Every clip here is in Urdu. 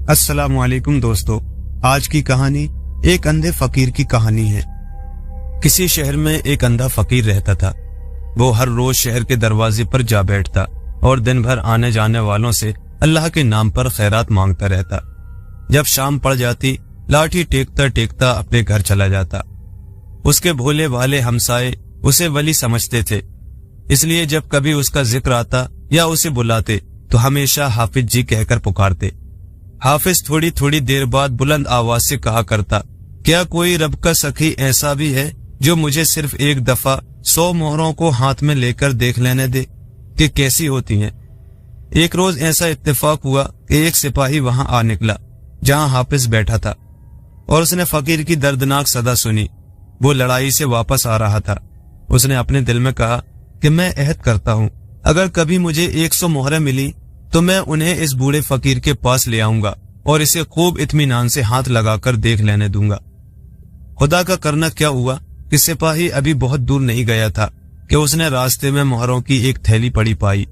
السلام علیکم دوستو، آج کی کہانی ایک اندھے فقیر کی کہانی ہے۔ کسی شہر میں ایک اندھا فقیر رہتا تھا۔ وہ ہر روز شہر کے دروازے پر جا بیٹھتا اور دن بھر آنے جانے والوں سے اللہ کے نام پر خیرات مانگتا رہتا۔ جب شام پڑ جاتی، لاٹھی ٹیکتا ٹیکتا اپنے گھر چلا جاتا۔ اس کے بھولے بھالے ہمسائے اسے ولی سمجھتے تھے، اس لیے جب کبھی اس کا ذکر آتا یا اسے بلاتے تو ہمیشہ حافظ جی کہہ کر پکارتے۔ حافظ تھوڑی تھوڑی دیر بعد بلند آواز سے کہا کرتا، کیا کوئی رب کا سخی ایسا بھی ہے جو مجھے صرف ایک دفعہ 100 مہروں کو ہاتھ میں لے کر دیکھ لینے دے کہ کیسی ہوتی ہیں۔ ایک روز ایسا اتفاق ہوا کہ ایک سپاہی وہاں آ نکلا جہاں حافظ بیٹھا تھا، اور اس نے فقیر کی دردناک صدا سنی۔ وہ لڑائی سے واپس آ رہا تھا۔ اس نے اپنے دل میں کہا کہ میں عہد کرتا ہوں، اگر کبھی مجھے 100 مہریں ملی تو میں انہیں اس بوڑھے فقیر کے پاس لے آؤں گا اور اسے خوب اطمینان سے ہاتھ لگا کر دیکھ لینے دوں گا۔ خدا کا کرنا کیا ہوا کہ سپاہی ابھی بہت دور نہیں گیا تھا کہ اس نے راستے میں مہروں کی ایک تھیلی پڑی پائی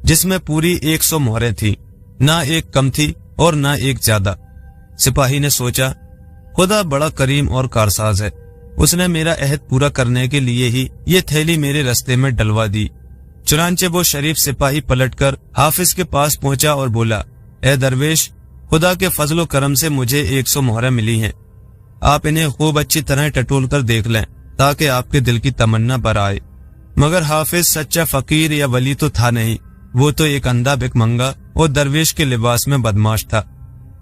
جس میں پوری 100 مہریں تھیں، نہ ایک کم تھی اور نہ ایک زیادہ۔ سپاہی نے سوچا، خدا بڑا کریم اور کارساز ہے، اس نے میرا عہد پورا کرنے کے لیے ہی یہ تھیلی میرے رستے میں ڈلوا دی۔ چنانچہ وہ شریف سپاہی پلٹ کر حافظ کے پاس پہنچا اور بولا، اے درویش، خدا کے فضل و کرم سے مجھے 100 مہریں ملی ہیں، آپ انہیں خوب اچھی طرح ٹٹول کر دیکھ لیں تاکہ آپ کے دل کی تمنا بر آئے۔ مگر حافظ سچا فقیر یا ولی تو تھا نہیں، وہ تو ایک اندھا بھک منگا اور درویش کے لباس میں بدماش تھا۔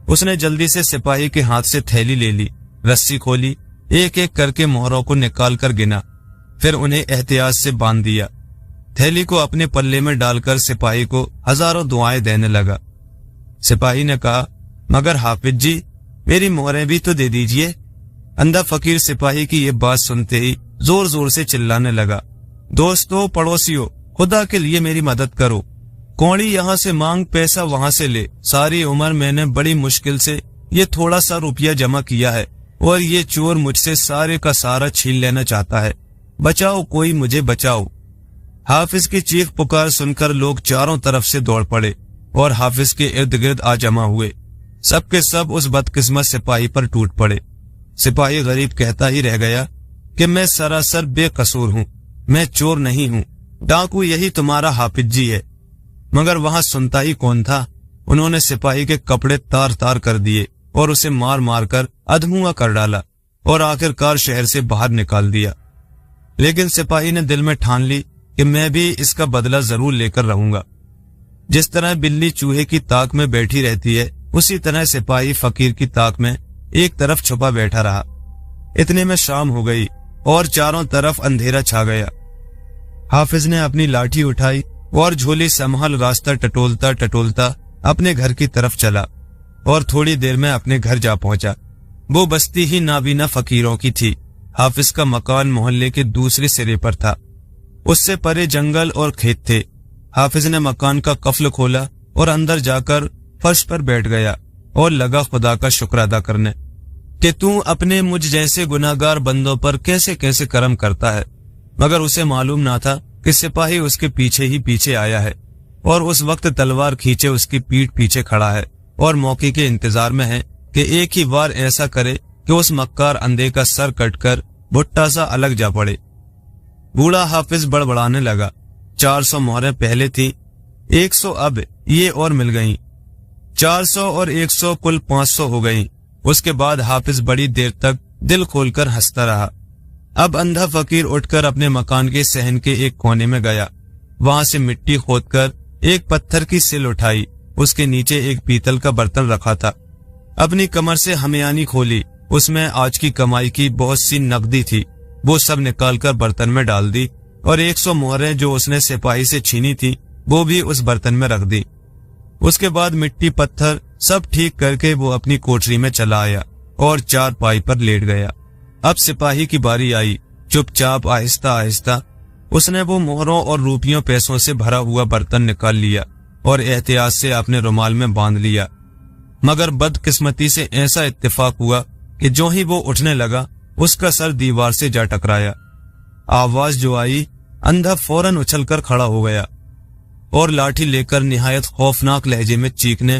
اس نے جلدی سے سپاہی کے ہاتھ سے تھیلی لے لی، رسی کھولی، ایک ایک کر کے مہروں کو نکال کر گنا، پھر انہیں احتیاط سے باندھ دیا۔ تھیلی کو اپنے پلے میں ڈال کر سپاہی کو ہزاروں دعائیں دینے لگا۔ سپاہی نے کہا، مگر حافظ جی، میری مہریں بھی تو دے دیجئے۔ اندھا فقیر سپاہی کی یہ بات سنتے ہی زور زور سے چلانے لگا، دوستو، پڑوسیوں، خدا کے لیے میری مدد کرو، کوڑی یہاں سے مانگ، پیسہ وہاں سے لے، ساری عمر میں نے بڑی مشکل سے یہ تھوڑا سا روپیہ جمع کیا ہے اور یہ چور مجھ سے سارے کا سارا چھین لینا چاہتا ہے، بچاؤ، کوئی مجھے بچاؤ۔ حافظ کی چیخ پکار سن کر لوگ چاروں طرف سے دوڑ پڑے اور حافظ کے ارد گرد آ جمع ہوئے۔ سب کے سب اس بدقسمت سپاہی پر ٹوٹ پڑے۔ سپاہی غریب کہتا ہی رہ گیا کہ میں سراسر بے قصور ہوں، میں چور نہیں ہوں، ڈاکو یہی تمہارا حافظ جی ہے۔ مگر وہاں سنتا ہی کون تھا؟ انہوں نے سپاہی کے کپڑے تار تار کر دیے اور اسے مار مار کر ادھموا کر ڈالا اور آخرکار شہر سے باہر نکال دیا۔ لیکن سپاہی نے دل میں ٹھان لی کہ میں بھی اس کا بدلہ ضرور لے کر رہوں گا۔ جس طرح بلی چوہے کی تاک میں بیٹھی رہتی ہے، اسی طرح سپاہی فقیر کی تاک میں ایک طرف چھپا بیٹھا رہا۔ اتنے میں شام ہو گئی اور چاروں طرف اندھیرا چھا گیا۔ حافظ نے اپنی لاٹھی اٹھائی اور جھولی سنبھال راستہ ٹٹولتا ٹٹولتا اپنے گھر کی طرف چلا اور تھوڑی دیر میں اپنے گھر جا پہنچا۔ وہ بستی ہی نابینا فقیروں کی تھی۔ حافظ کا مکان محلے کے دوسرے سرے پر تھا، اس سے پرے جنگل اور کھیت تھے۔ حافظ نے مکان کا قفل کھولا اور اندر جا کر فرش پر بیٹھ گیا اور لگا خدا کا شکر ادا کرنے کہ تو اپنے مجھ جیسے گناہگار بندوں پر کیسے کیسے کرم کرتا ہے۔ مگر اسے معلوم نہ تھا کہ سپاہی اس کے پیچھے ہی پیچھے آیا ہے اور اس وقت تلوار کھینچے اس کی پیٹھ پیچھے کھڑا ہے اور موقع کے انتظار میں ہے کہ ایک ہی وار ایسا کرے کہ اس مکار اندھے کا سر کٹ کر بھٹا سا الگ جا پڑے۔ بوڑھا حافظ بڑبڑانے لگا، 400 مہریں پہلے تھی، 100 اب یہ اور مل گئیں، 400 اور 100 کل 500 ہو گئیں۔ اس کے بعد حافظ بڑی دیر تک دل کھول کر ہنستا رہا۔ اب اندھا فقیر اٹھ کر اپنے مکان کے صحن کے ایک کونے میں گیا، وہاں سے مٹی کھود کر ایک پتھر کی سل اٹھائی، اس کے نیچے ایک پیتل کا برتن رکھا تھا۔ اپنی کمر سے ہمیانی کھولی، اس میں آج کی کمائی کی بہت سی نقدی تھی، وہ سب نکال کر برتن میں ڈال دی اور 100 مہریں جو اس نے سپاہی سے چھینی تھی وہ بھی اس برتن میں رکھ دی۔ اس کے بعد مٹی پتھر سب ٹھیک کر کے وہ اپنی کوٹری میں چلا آیا اور چار پائی پر لیٹ گیا۔ اب سپاہی کی باری آئی۔ چپ چاپ آہستہ آہستہ اس نے وہ مہروں اور روپیوں پیسوں سے بھرا ہوا برتن نکال لیا اور احتیاط سے اپنے رومال میں باندھ لیا۔ مگر بدقسمتی سے ایسا اتفاق ہوا کہ جو ہی وہ اٹھنے لگا اس کا سر دیوار سے جا ٹکرایا۔ آواز جو آئی، اندھا فوراً اچھل کر کھڑا ہو گیا اور لاٹھی لے کر نہایت خوفناک لہجے میں چیخنے